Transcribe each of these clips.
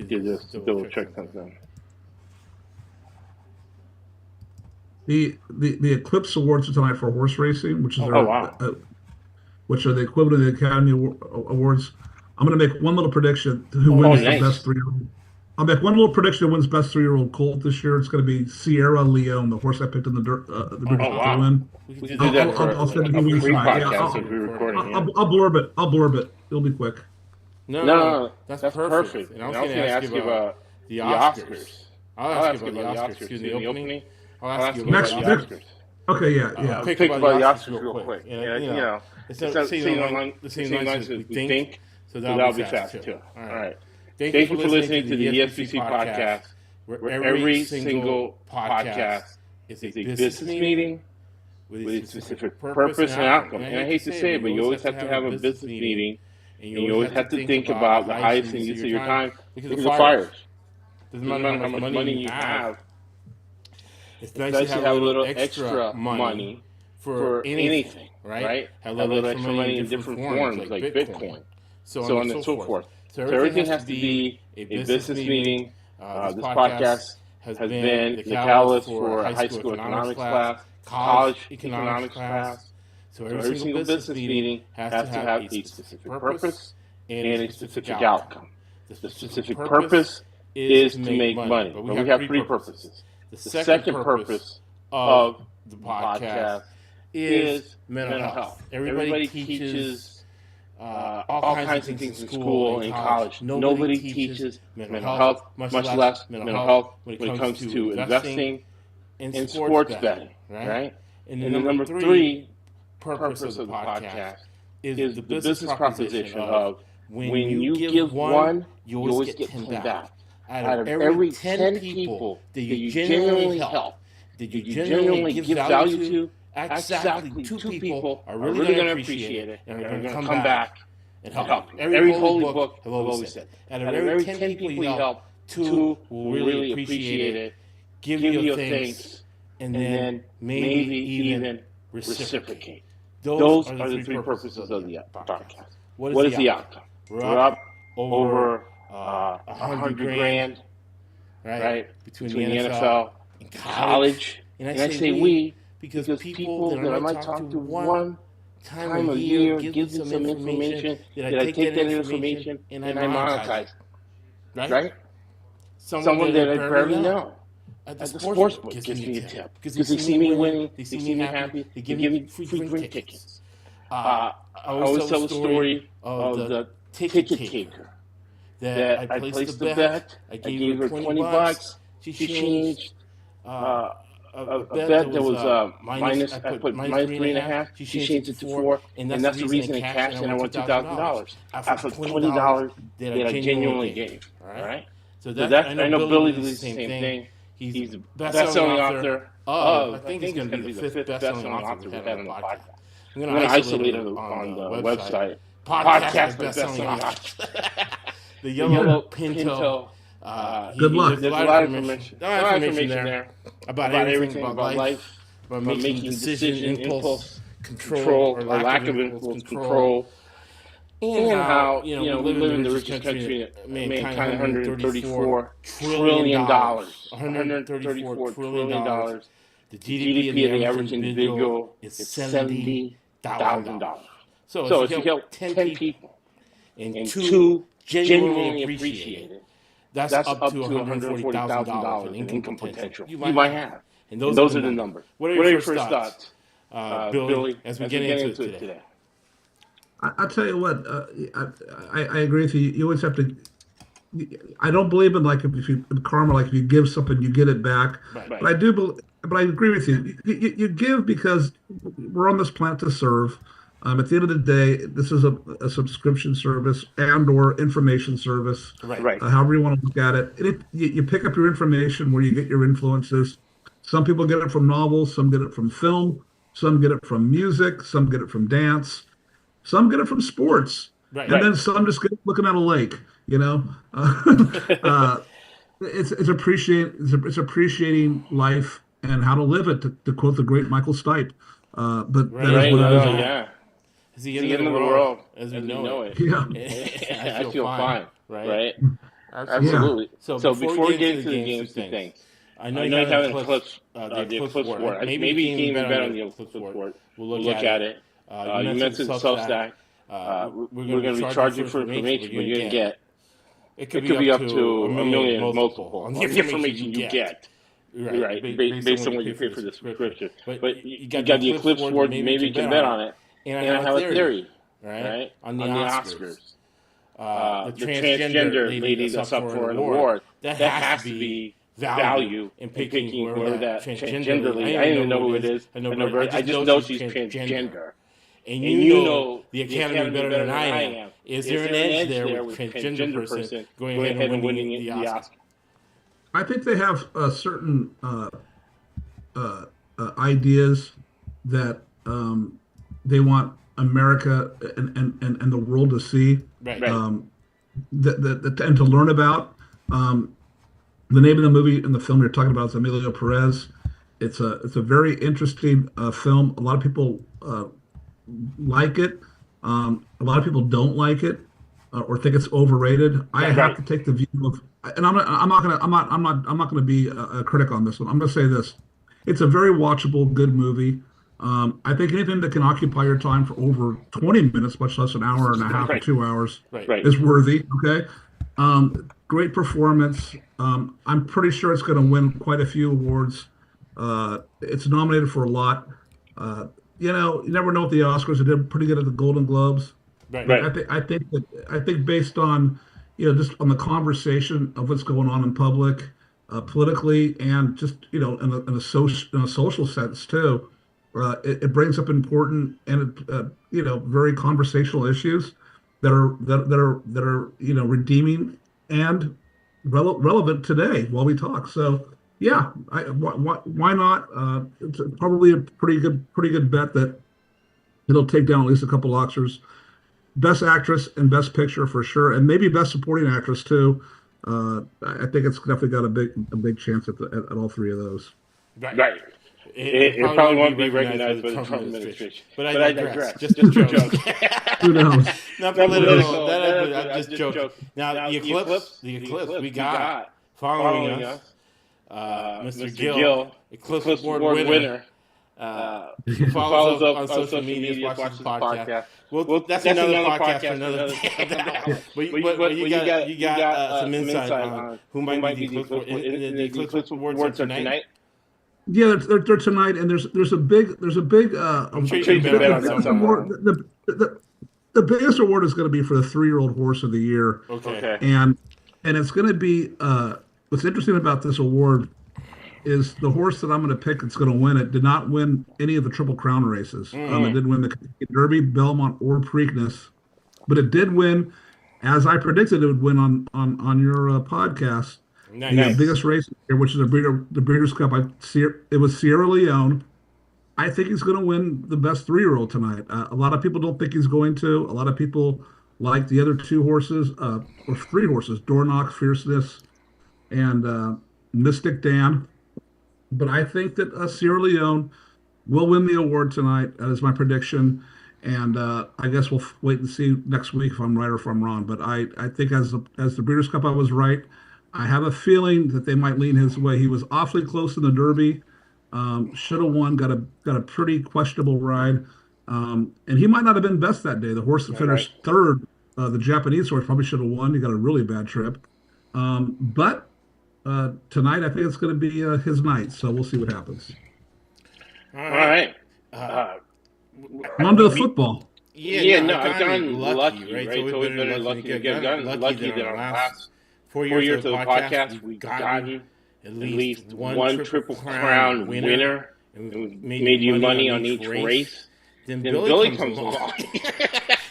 do this double check something. The Eclipse Awards are tonight for horse racing, which is which are the equivalent of the Academy Awards. I'm going to make one little prediction who wins the best 3-year-old. I'll make one little prediction who wins best 3-year-old colt this year. It's going to be Sierra Leone, the horse I picked in the British to win. We can do that for a free podcast if we're recording. I'll blurb it. It'll be quick. No, that's perfect. And I was going to ask you about the Oscars. I'll ask you about the Oscars. Excuse me, the opening. I'll ask you about the Oscars. Okay, yeah. I'll pick about the Oscars real quick. It's not the same lines as we think, so that'll be fast too. All right. Thank you for listening to the ESBC Podcast, where every single podcast is a business meeting with a specific purpose and outcome. And I hate to say it, but you always have to have a business meeting, and you always have to think about the highest and use of your time because of fires. Doesn't matter how much money you have. It's nice to have a little extra money for anything, right? Have a little extra money in different forms, like Bitcoin, so on and so forth. So everything has to be a business meeting. This podcast has been the catalyst for a high school economics class, college economics class. So every single business meeting has to have a specific purpose and a specific outcome. The specific purpose is to make money, but we have three purposes. The second purpose of the podcast is mental health. Everybody teaches all kinds of things in school and college. Nobody teaches mental health, much less mental health when it comes to investing and sports betting, right? And the number three purpose of the podcast is the business proposition of when you give one, you always get 10 back. Out of every 10 people that you genuinely help, that you genuinely give value to, exactly 2 people are really going to appreciate it and are going to come back and help you. Every holy book have always said, out of every 10 people you help, 2 will really appreciate it, give you thanks, and then maybe even reciprocate. Those are the 3 purposes of the podcast. What is the outcome? We're up over $100,000, right? Between the NFL and college. And I say we because people that I might talk to one time a year, give them some information, that I take that information and I monetize, right? Someone that I barely know at the sports book gives me a tip because they see me winning, they see me happy, they give me free drink tickets. I always tell the story of the ticket taker. That I placed the bet, I gave her $20, she changed a bet that was minus, I put minus 3.5, she changed it to 4, and that's the reason it cashed, and I won $2,000 after $20 that I genuinely gave, all right? So that's, I know Billy does the same thing. He's the best-selling author of, I think he's going to be the 5th best-selling author we've had on the podcast. I'm going to isolate it on the website. Podcast best-selling author. The yellow Pinto. Good luck. There's a lot of information there about everything about life, about making decisions, impulse control, or lack of impulse control, and how we live in the richest country in mankind, $134 trillion. $134 trillion. The GDP of the average individual is $70,000. So if you help 10 people and 2 genuinely appreciate it, that's up to $140,000 in income potential you might have. And those are the numbers. What are your first thoughts, Billy, as we get into it today? I'll tell you what, I agree with you. You always have to. I don't believe in karma, like if you give something, you get it back. Right. But I do. But I agree with you. You give because we're on this planet to serve. At the end of the day, this is a subscription service and/or information service. Right. However you want to look at it. You pick up your information where you get your influences. Some people get it from novels. Some get it from film. Some get it from music. Some get it from dance. Some get it from sports. Right. And then some just get looking at a lake. It's appreciating life and how to live it. To quote the great Michael Stipe. But that is what it is. Yeah. It's the end of the world as we know it. Yeah. I feel fine, right? Absolutely. So before we get into the games, two things. I know you have an Eclipse, the Eclipse Award. Maybe you can even bet on the Eclipse Award. We'll look at it. You mentioned Substack. We're going to be charging for information, but you're going to get. It could be up to a million multiple on the information you get. Right, based on what you pay for the subscription. But you got the Eclipse Award, maybe you can bet on it. And I have a theory, right? On the Oscars. The transgender lady that's up for an award, that has to be value in picking whoever that transgender lady. I don't even know who it is. I just know she's transgender. And you know the Academy better than I am. Is there an edge there with transgender person going ahead and winning the Oscar? I think they have certain ideas that they want America and the world to see, right. And to learn about. The name of the movie and the film you're talking about is Emilio Perez. It's a very interesting film. A lot of people like it. A lot of people don't like it or think it's overrated. I have to take the view of, and I'm not gonna be a critic on this one. I'm gonna say this: it's a very watchable, good movie. I think anything that can occupy your time for over 20 minutes, much less an hour and a half or 2 hours, is worthy. Okay. Great performance. I'm pretty sure it's going to win quite a few awards. It's nominated for a lot. You never know with the Oscars. It did pretty good at the Golden Globes. Right. I think based on just on the conversation of what's going on in public, politically, and just in a social sense too, it brings up important and very conversational issues that are redeeming and relevant today while we talk. So yeah, why not? It's probably a pretty good bet that it'll take down at least a couple Oscars. Best Actress and Best Picture for sure, and maybe Best Supporting Actress too. I think it's definitely got a big chance at all three of those. Right. It probably won't be recognized by the Trump administration. But I digress. Just a joke. Who knows? Not political. I'm just joking. Now, the Eclipse we got following us, Mr. Gill, Eclipse Award winner. Follows up on social media, watches the podcast. Well, that's another podcast for another day. But you got some insight on who might be the Eclipse Award. The Eclipse Awards are tonight. Yeah, they're tonight, and there's a big. I'm sure you can bet on somewhere. The biggest award is going to be for the 3-year-old horse of the year. Okay. And it's going to be. What's interesting about this award is the horse that I'm going to pick that's going to win it did not win any of the Triple Crown races. It didn't win the Kentucky Derby, Belmont, or Preakness, but it did win, as I predicted it would win on your podcast. Nice. The biggest race here, which is the Breeders' Cup. It was Sierra Leone. I think he's going to win the best 3-year-old tonight. A lot of people don't think he's going to. A lot of people like the other 2 horses, or 3 horses, Dornoch, Fierceness, and Mystic Dan. But I think that Sierra Leone will win the award tonight. That is my prediction. And I guess we'll wait and see next week if I'm right or if I'm wrong. But I think as the Breeders' Cup, I was right. I have a feeling that they might lean his way. He was awfully close in the Derby. Should have won. Got a pretty questionable ride. And he might not have been best that day. The horse that finished third, the Japanese horse, probably should have won. He got a really bad trip. But tonight, I think it's going to be his night. So we'll see what happens. All right. On to the football. I've gotten lucky, right? It's always better lucky. I've gotten lucky that our last 4 years of the podcast, we've gotten at least one Triple Crown winner, and we've made you money on each race. Then Billy comes along,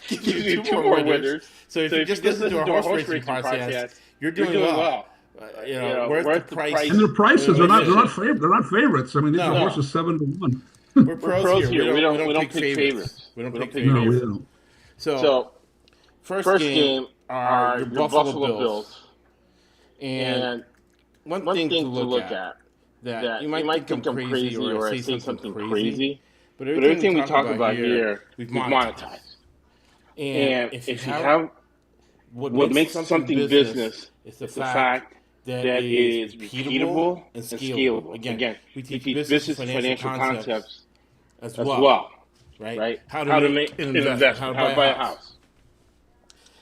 gives you 2 more winners. So if you just listen to our horse racing podcast, you're doing well. Worth the price. And their prices are not favorites. I mean, these are horses 7-1. We're pros here. We don't pick favorites. We don't pick favorites. We don't. So first game are your Buffalo Bills. And one thing to look at that you might think I'm crazy or I say something crazy, but everything we talk about here, we've monetized. And if you have what makes something business is the fact that it is repeatable and scalable. Again, we teach business financial concepts as well, right? How to make an investment, how to buy a house.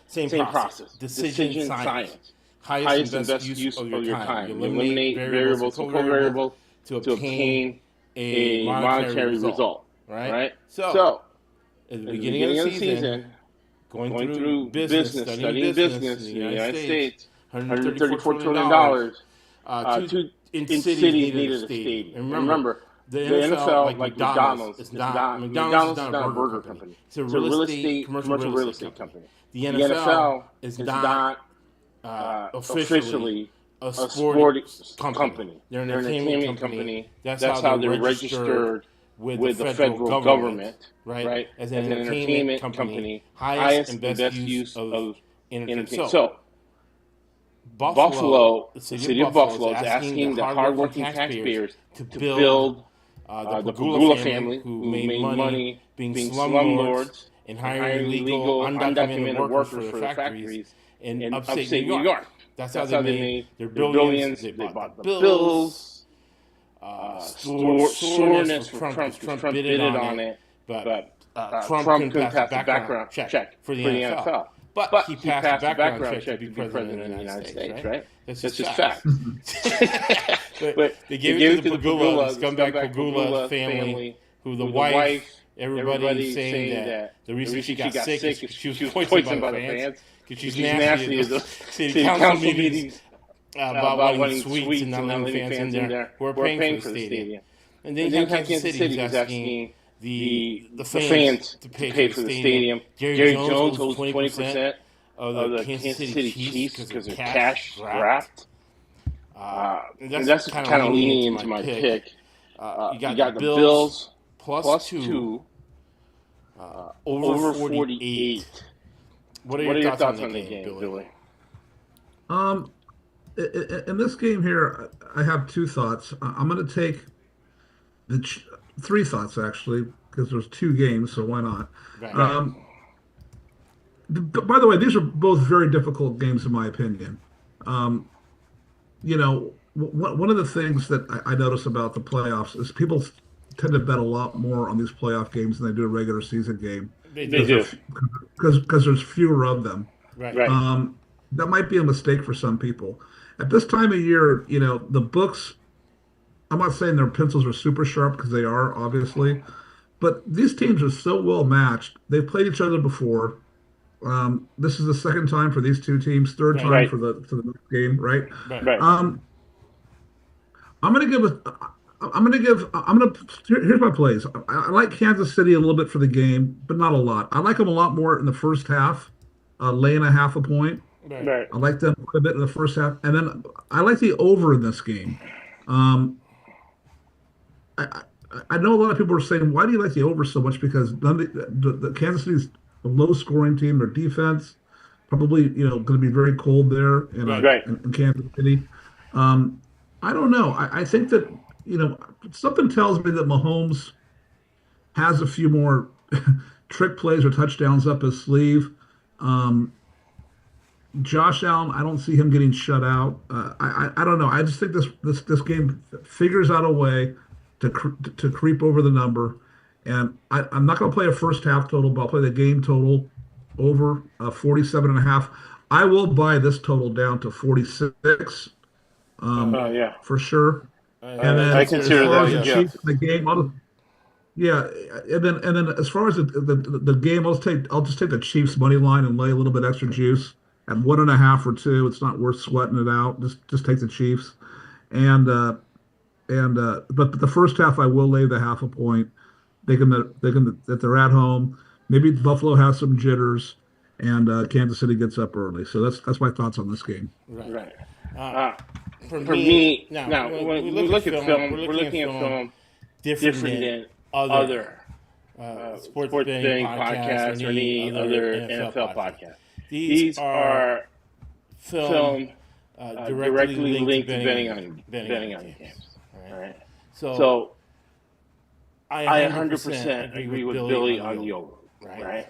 Same process. Decision science. Highest and best use of your time. You eliminate variables and covariables to obtain a monetary result, right? So, at the beginning of the season, going through business, studying business in the United States, $134 trillion, two cities needed a stadium. And remember, the NFL, like McDonald's, is not a burger company. It's a real estate, commercial real estate company. The NFL is not officially a sports company. They're an entertainment company. That's how they're registered with the federal government, right? As an entertainment company, highest and best use of entertainment. So, Buffalo, the city of Buffalo, is asking the hardworking taxpayers to build the Pagula family, who made money being slumlords and hiring illegal, undocumented workers for the factories in upstate New York. That's how they made their billions. They bought the bills. Soreness for Trump. Trump bidded on it, but Trump couldn't pass a background check for the NFL. But he passed a background check to be president of the United States, right? That's just fact. But they gave it to the Pagula, scumbag Pagula family, who the wife, everybody's saying that the reason she got sick is because she was poisoned by the fans. Because she's nasty at the city council meetings about wanting sweets and not letting fans in there who are paying for the stadium. And then Kansas City is asking the fans to pay for the stadium. Jerry Jones holds 20% of the Kansas City Chiefs because they're cash strapped. And that's kind of leaning into my pick. You got the Bills plus 2 over 48. What are your thoughts on the game, Billy? In this game here, I have 2 thoughts. I'm going to take 3 thoughts, actually, because there's 2 games, so why not? Right. By the way, these are both very difficult games, in my opinion. You know, one of the things that I notice about the playoffs is people tend to bet a lot more on these playoff games than they do a regular season game. They do. Because there's fewer of them. Right. That might be a mistake for some people. At this time of year, you know, the books, I'm not saying their pencils are super sharp, because they are, obviously, but these teams are so well matched. They've played each other before. This is the second time for these 2 teams, third time for the game, right? Here's my plays. I like Kansas City a little bit for the game, but not a lot. I like them a lot more in the first half, laying a half a point. Right. I like them quite a bit in the first half, and then I like the over in this game. I know a lot of people are saying, "Why do you like the over so much?" Because the Kansas City's a low-scoring team. Their defense probably, going to be very cold there in Kansas City. I don't know. I think that something tells me that Mahomes has a few more trick plays or touchdowns up his sleeve. Josh Allen, I don't see him getting shut out. I don't know. I just think this game figures out a way to creep over the number. And I'm not going to play a first half total, but I'll play the game total over 47.5. I will buy this total down to 46. For sure. And then I consider that Chiefs in the game. And then as far as the game, I'll just take the Chiefs money line and lay a little bit extra juice at 1.5 or 2. It's not worth sweating it out. Just take the Chiefs. But the first half I will lay the half a point. That they're at home. Maybe Buffalo has some jitters, and Kansas City gets up early. So that's my thoughts on this game. Right. For me, now when we look at film, we're looking at film different than other sports betting podcasts or any other NFL podcast. These are film directly linked to betting on games. All right. So I 100% agree with Billy on the over. Right.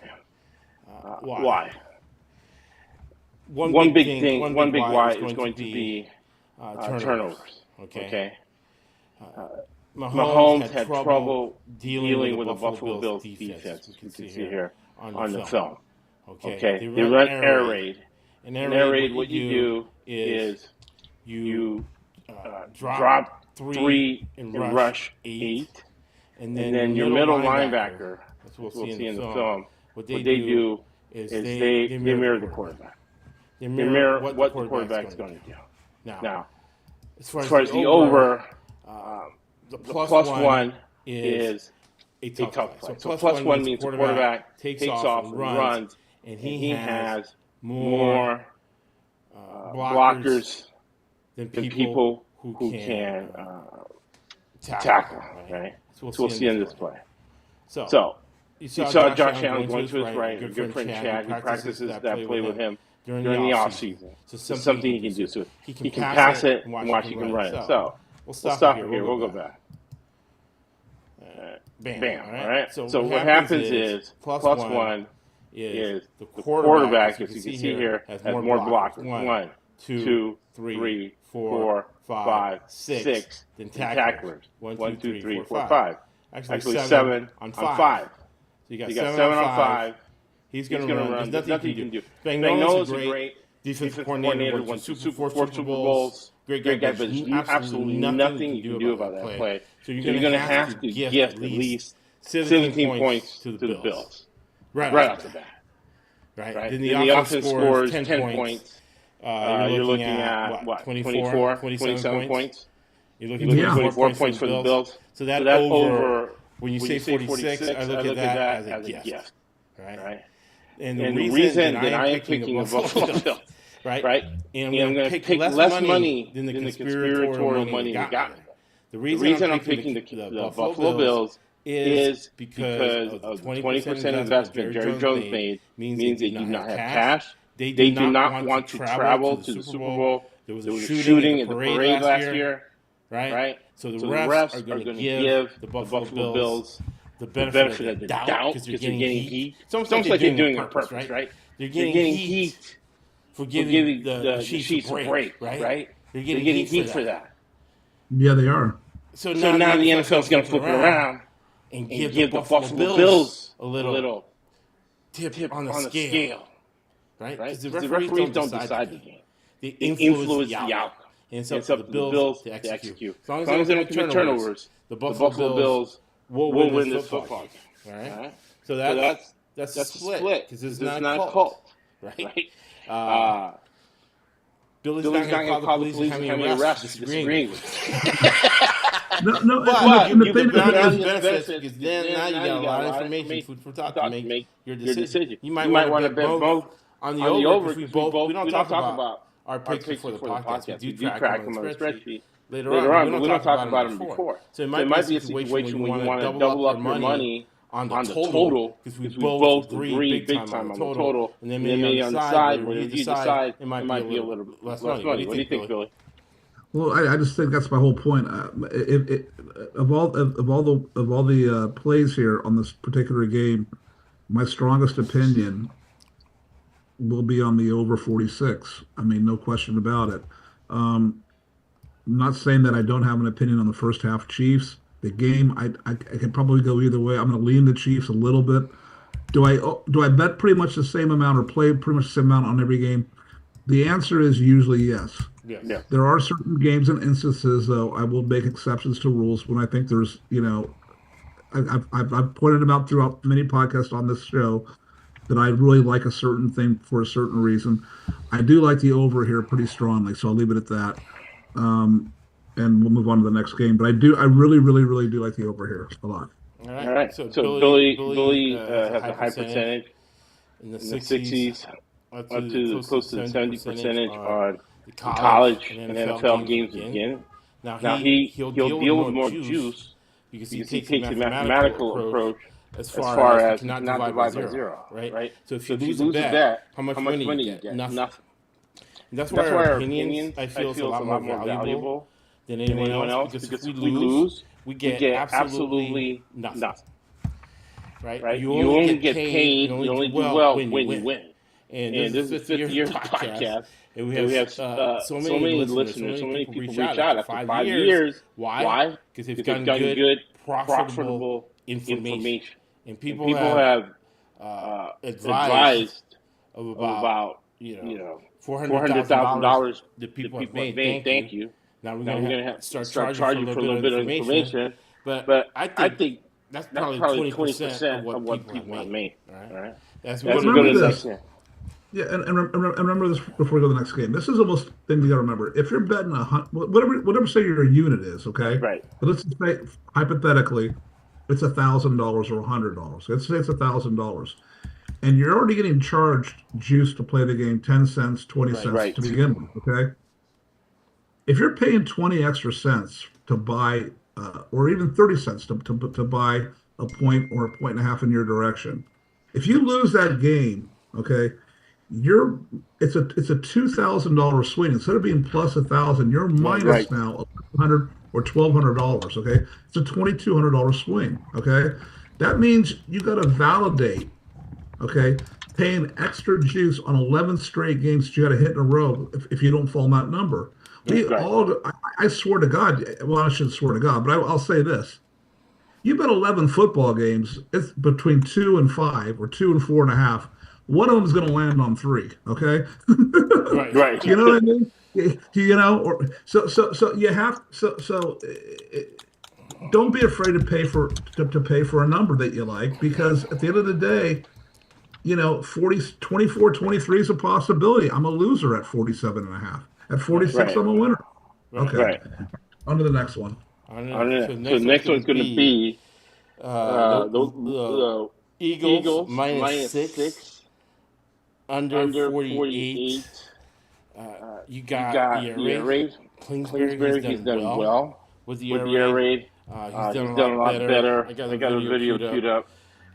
Why? one big why is going to be turnovers. Okay. Mahomes had trouble dealing with the Buffalo Bills defense, as you can see here on the film. Okay. They run air raid. And air raid, what you do is you drop 3 and rush 8. And then your middle linebacker, that's what we'll see in the film, what they do is they mirror the quarterback. They mirror what the quarterback's going to do. Now, as far as the over, the plus one is a tough play. So plus one means the quarterback takes off and runs, and he has more blockers than people who can tackle. Right? So we'll see in this play. So you saw Josh Allen going to his right, a good friend Chad, who practices that play with him during the off season. So something he can do. So he can pass it and watch he can run it. So we'll stop here. We'll go back. Bam. All right. So what happens is plus one is the quarterback, as you can see here, has more blockers. 1, 2, 3, 4, 5, 6 than tacklers. 1, 2, 3, 4, 5. Actually 7 on 5. So you got 7 on 5. He's going to run. There's nothing you can do. Spagnola's a great defensive coordinator. Won 4 Super Bowls. Great guy, but there's absolutely nothing you can do about that play. So you're going to have to gift at least 17 points to the Bills. Right off the bat. Right? Then the offense scores 10 points. You're looking at, what, 24, 27 points? You're looking at 24 points for the Bills. So that over, when you say 46, I look at that as a gift. Right? And the reason that I am picking the Buffalo Bills, right? And I'm going to pick less money than the conspiratorial money you got. The reason I'm picking the Buffalo Bills is because of the 20% investment Jerry Jones made means they do not have cash. They do not want to travel to the Super Bowl. There was a shooting at the parade last year. Right? So the refs are going to give the Buffalo Bills the benefit of the doubt because they're getting heat. It's almost like they're doing it on purpose, right? They're getting heat for giving the Chiefs a break, right? They're getting heat for that. Yeah, they are. So now the NFL is going to flip it around and give the Buffalo Bills a little tip on the scale, right? Because the referees don't decide the game. They influence the outcome. And it's up to the Bills to execute. As long as they don't commit turnovers, the Buffalo Bills will win this football game. All right? So that's a split because it's not a cult. Right? Billy's not going to call the police and how many arrests disagreeing with No, but you give the benefits because then now you got a lot of information, food for thought to make your decision. You might want to bet both on the over because we don't talk about our picks before the podcast. We do track them on the spreadsheet later on, but we don't talk about them before. So it might be a situation where you want to double up your money on the total because we both agree big time on the total, and then maybe on the side where you decide it might be a little bit less money. What do you think, Billy? Well, I just think that's my whole point. Of all the plays here on this particular game, my strongest opinion will be on the over 46. I mean, no question about it. I'm not saying that I don't have an opinion on the first half Chiefs. The game, I could probably go either way. I'm going to lean the Chiefs a little bit. Do I bet pretty much the same amount or play pretty much the same amount on every game? The answer is usually yes. Yes. There are certain games and instances, though, I will make exceptions to rules when I think there's, I've pointed them out throughout many podcasts on this show that I really like a certain thing for a certain reason. I do like the over here pretty strongly, so I'll leave it at that. And we'll move on to the next game. But I really, really, really do like the over here a lot. All right. So Billy has a high percentage in the 60s, up to close to the 70% on the college and NFL games again. Now he'll deal with more juice because he takes a mathematical approach as far as not divide by zero, right? So if you lose a bet, how much money you get? Nothing. And that's why our opinions, I feel, is a lot more valuable than anyone else because if we lose, we get absolutely nothing. Right? You only get paid, you only do well when you win. And this is the 5th year of the podcast. And we have so many listeners, so many people reach out after 5 years. Why? Because they've gotten good, profitable information. And people have advised of about $400,000 that people have made. Thank you. Now we're going to have to start charging for a little bit of information. But I think that's probably 20% of what people have made. All right? That's what we're going to do. Yeah, and remember this before we go to the next game. This is almost thing you got to remember. If you're betting whatever say your unit is, okay? Right. But let's say hypothetically, it's $1,000 or $100. Let's say it's $1,000, and you're already getting charged juice to play the game, 10 cents, 20 cents to begin with, okay? If you're paying 20 extra cents to buy, or even 30 cents to buy a point or a point and a half in your direction, if you lose that game, okay, it's a $2,000 swing. Instead of being plus 1,000, you're minus now $100 or $1,200. Okay, it's a $2,200 swing. Okay, that means you got to validate. Okay, paying extra juice on 11 straight games that you got to hit in a row if you don't fall in that number. I swear to God. Well, I shouldn't swear to God, but I'll say this. You bet 11 football games. It's between 2 and 5 or 2 and 4.5. One of them is going to land on 3. Okay. Right. You know what I mean? You know, or so you have don't be afraid to pay for a number that you like, because at the end of the day, you know, 24-23 is a possibility. I'm a loser at 47.5. At 46, I'm a winner. Okay. Right. On to the next one. So the next one's going to be the Eagles minus 6. Under 48. You got ERA. Kingsbury's done well with the ERA. He's done a lot better. I got a video queued up.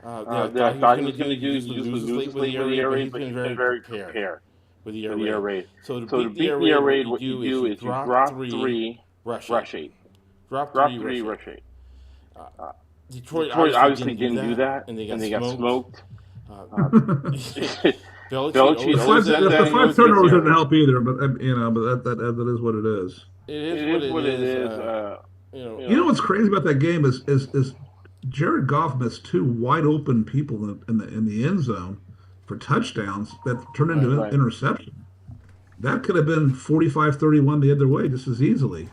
That I thought he was going to use with the ERA, but he's been very prepared with the ERA. So to beat the ERA, what you do is you drop 3, rush 8. Drop 3, rush 8. Detroit obviously didn't do that, and they got smoked. The 5 turnovers didn't help either, but you know, but that is what it is. It is what it is. You know what's crazy about that game is Jared Goff missed 2 wide open people in the end zone for touchdowns that turned into interception. That could have been 45-31 the other way just as easily.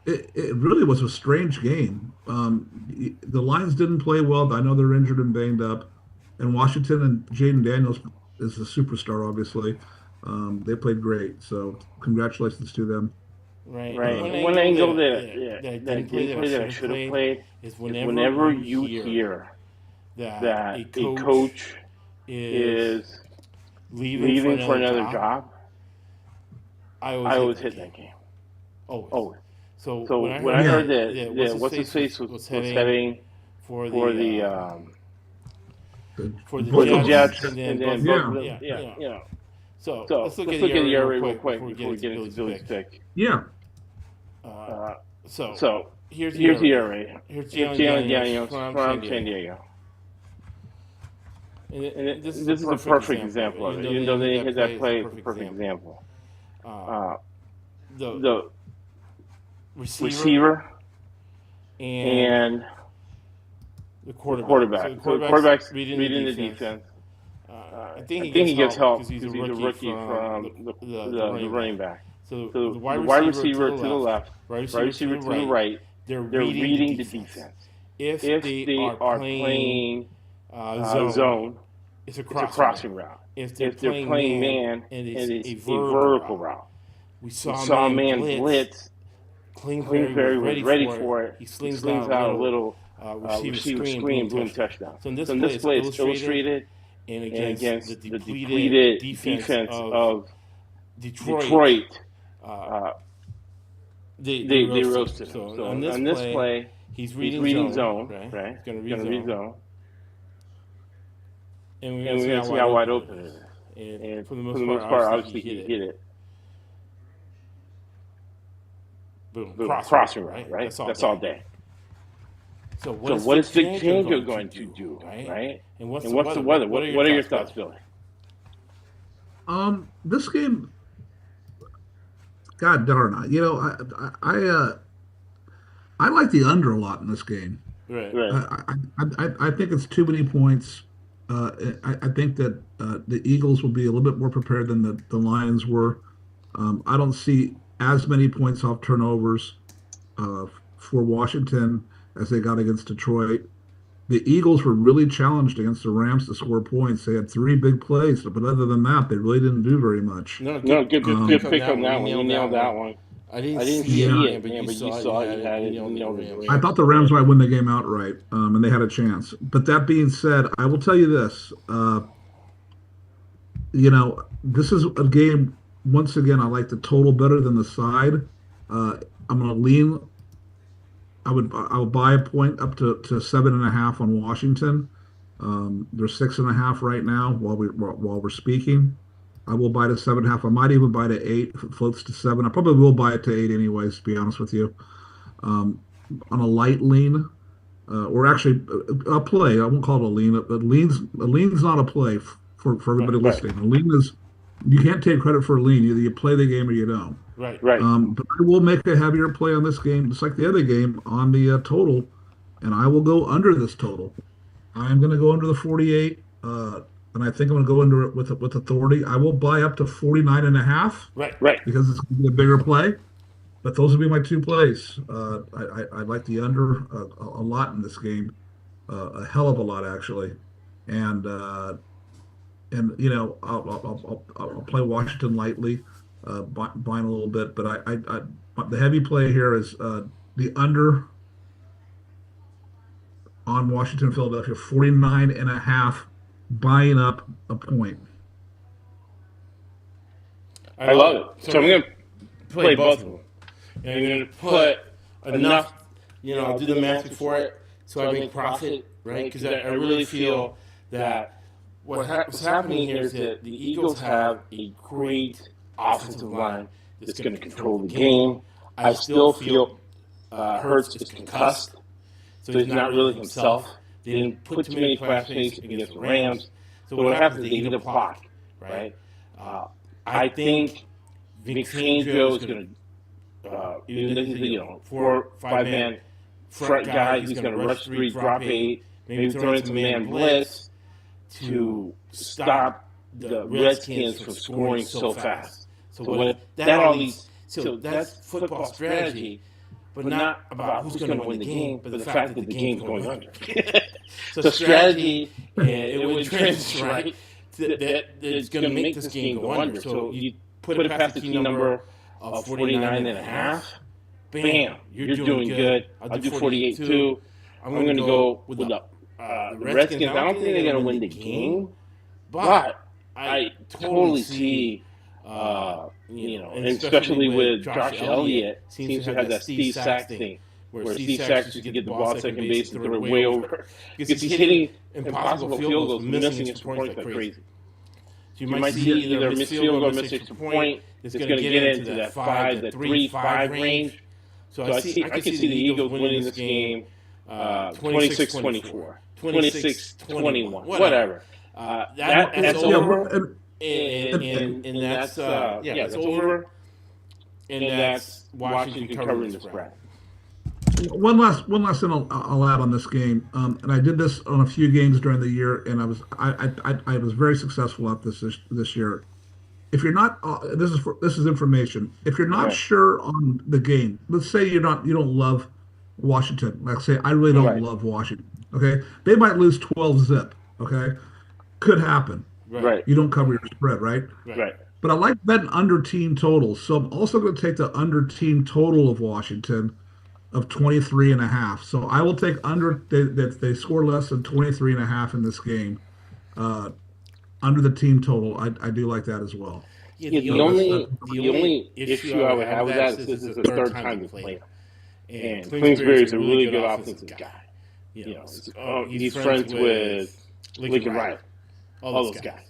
It really was a strange game. The Lions didn't play well. I know they're injured and banged up. And Washington and Jaden Daniels is a superstar, obviously. They played great. So congratulations to them. Right. One angle that I should have played is whenever you hear that a coach is leaving for another job, I always hit that game. Always. So when I heard that what's his face was heading for the Jets, and then you know. So let's look at the ERA real quick before we get into Billy's pick. Yeah. So here's the ERA. Here's Jalen Daniels from San Diego. And this is a perfect example of it. Even though they didn't hit that play, it's a perfect example. The receiver and the quarterback. So the quarterback's reading the defense. I think he gets help because he's a rookie from the running back. So the wide receiver to the left, wide receiver to the right, they're reading the defense. If they are playing zone, it's a crossing route. If they're playing man, it's a vertical route. We saw man blitz. Kingsbury was ready for it. He slings out a little receiver screen, boom, touchdown. So in this play, it's illustrated, and against the depleted defense of Detroit, they roasted him. So on this play, he's reading zone, right? He's going to read zone. And we're going to see how wide open it is. And for the most part, obviously, he hit it. Boom. Crossing route, right? That's all day. So what is Vic Fangio going to do, right? And what's the weather? What are your thoughts, Billy? This game, God darn it. I like the under a lot in this game. Right. I think it's too many points. I think that the Eagles will be a little bit more prepared than the Lions were. I don't see as many points off turnovers for Washington as they got against Detroit. The Eagles were really challenged against the Rams to score points. They had 3 big plays, but other than that, they really didn't do very much. No, good pick on that one. You nailed that one. I didn't see it, but you saw it. You had it. I thought the Rams might win the game outright, and they had a chance. But that being said, I will tell you this. This is a game, once again, I like the total better than the side. I'm going to lean. I'll buy a point up to 7.5 on Washington. They're 6.5 right now while we're speaking. I will buy to 7.5. I might even buy to 8 if it floats to 7. I probably will buy it to 8 anyways, to be honest with you. On a light lean, or actually a play. I won't call it a lean. A lean's not a play for everybody listening. A lean is, you can't take credit for a lean. Either you play the game or you don't. Right. But I will make a heavier play on this game, just like the other game, on the total, and I will go under this total. I am going to go under the 48, and I think I'm going to go under it with authority. I will buy up to 49.5. Right. Because it's going to be a bigger play. But those will be my 2 plays. I like the under a lot in this game, a hell of a lot actually, and I'll play Washington lightly. Buying a little bit, but the heavy play here is the under on Washington, Philadelphia, 49.5, buying up a point. I love it. So I'm going to play both of them. And I'm going to put enough, do the math for it so I make profit, right? Because I really feel that what's happening here is that the Eagles have a great offensive line that's going to control the game. I still feel Hurts is concussed, so he's not really himself. They didn't put too many flash plays against the Rams. So what happens is they get a block, right? I think Vizcay is going to, 4 5-man front guy. He's going to rush 3, drop 8, maybe throw in some man blitz to stop the Redskins from scoring so fast. So that's football strategy, but not about who's going to win the game, but the fact that the game's going under. So strategy, and it would trends, right, that is going to make this game go under. So you put it past the team number of 49.5, bam, you're doing good. I'll do 48 too. I'm going to go with the Redskins. I don't think they're going to win the game, but I totally see, and especially with Josh Elliott, seems to have that Steve Sax thing, where Steve Sax used to get the ball at second base and throw it way over. Because he's hitting impossible field goals, missing extra points like crazy. So you might see either a missed field goal or missed extra point that's going to get into that 3-5 range. So I can see the Eagles winning this game 26-24, 26-21, whatever. That's over. And that's it's over, and that's Washington covering the spread. One last thing I'll add on this game, and I did this on a few games during the year, and I was very successful at this year. If you're not, this is information. If you're not sure on the game, let's say you don't love Washington. Like say I really don't love Washington. Okay, they might lose 12-zip. Okay, could happen. Right. You don't cover your spread, right? Right. But I like betting under team totals, so I'm also going to take the under team total of Washington of 23.5. So I will take under that they score less than 23.5 in this game. Under the team total, I do like that as well. Yeah, the only issue I would have with that is this is the third time we played him. And Kingsbury is a really good offensive guy. He's friends with Lincoln Riley. All those guys.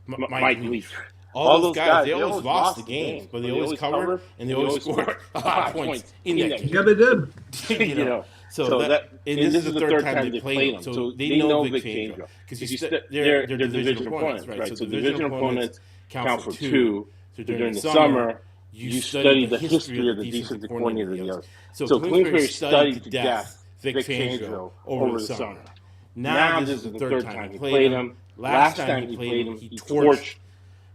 Mike Leach. All those guys, they always lost the games, but they always covered, and they always scored a lot of points in that game. Yeah, they did. So this is the third time they played them. So they know Vizcay because they're division opponents, right? So division opponents count for 2. So during the summer, you study the history of the defensive coordinator of the other. So Queensberry studied to death Vizcay over the summer. Now this is the third time he played him. Last time he played him, he torched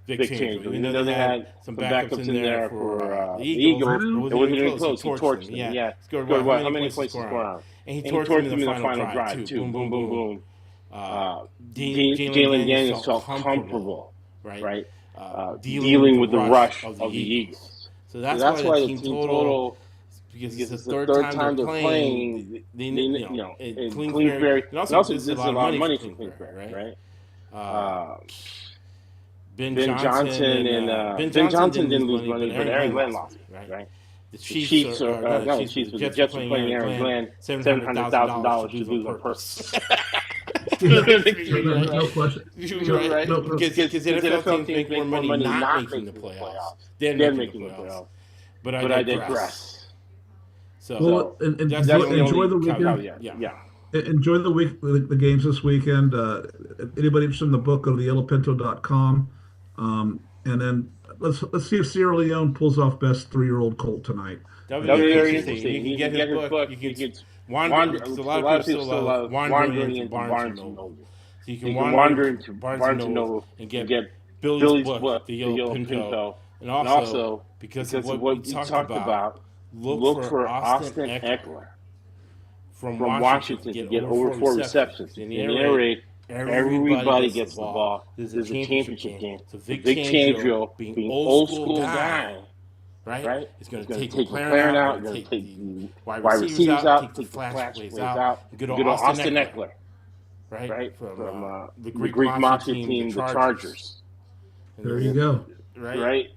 Vizcay. Even though they had some backups in there for the Eagles, it wasn't even close. He torched them. Yeah. Scored what? How many points he scored on? And he torched them in the final drive, too. Boom, boom, boom, boom. Jalen Daniels felt comfortable, right? Dealing with the rush of the Eagles. So that's why the team total, because it's the third time they're playing, Queensberry, and also this is a lot of money for Queensberry, right? Ben Johnson didn't lose money, but Aaron Glenn lost it, right? The Chiefs, the Jets are playing Aaron Glenn $700,000 to lose on purpose. No question. Right? Because the NFL teams make more money not making the playoffs than making the playoffs. But I digress. So enjoy the weekend. Yeah. Enjoy the games this weekend. Anybody interested in the book, go to theyellowpinto.com. And then let's see if Sierra Leone pulls off best 3-year-old colt tonight. That would be very interesting. You can get his book. You can wander. A lot of people still love wandering into Barnes & Noble. So you can wander into Barnes & Noble and get Billy's book, The Yellow Pinto. And also, because of what we talked about, look for Austin Eckler from Washington to get over 4 receptions. In the air raid, everybody gets the ball. This is a championship game. So Vizcay, being old school guy, right? It's going to take McLaren out, going to take the wide receivers out, take the flash plays out. Good old Austin Eckler, right? From the Greek Mafia team, the Chargers. There you go. Right?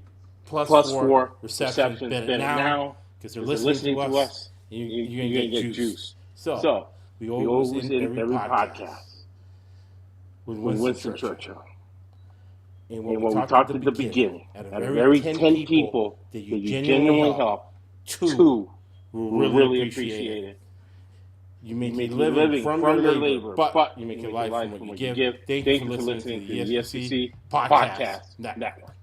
Plus 4 receptions. Bet it now, because they're listening to us. You're going to get juice. So we always end every podcast with Winston Churchill. And when we talked at the beginning, out of every 10 people that you genuinely help, 2 will really appreciate it. You make a living from your labor, but you make your life from what you give. Thank you for listening to the ESBC Podcast Network.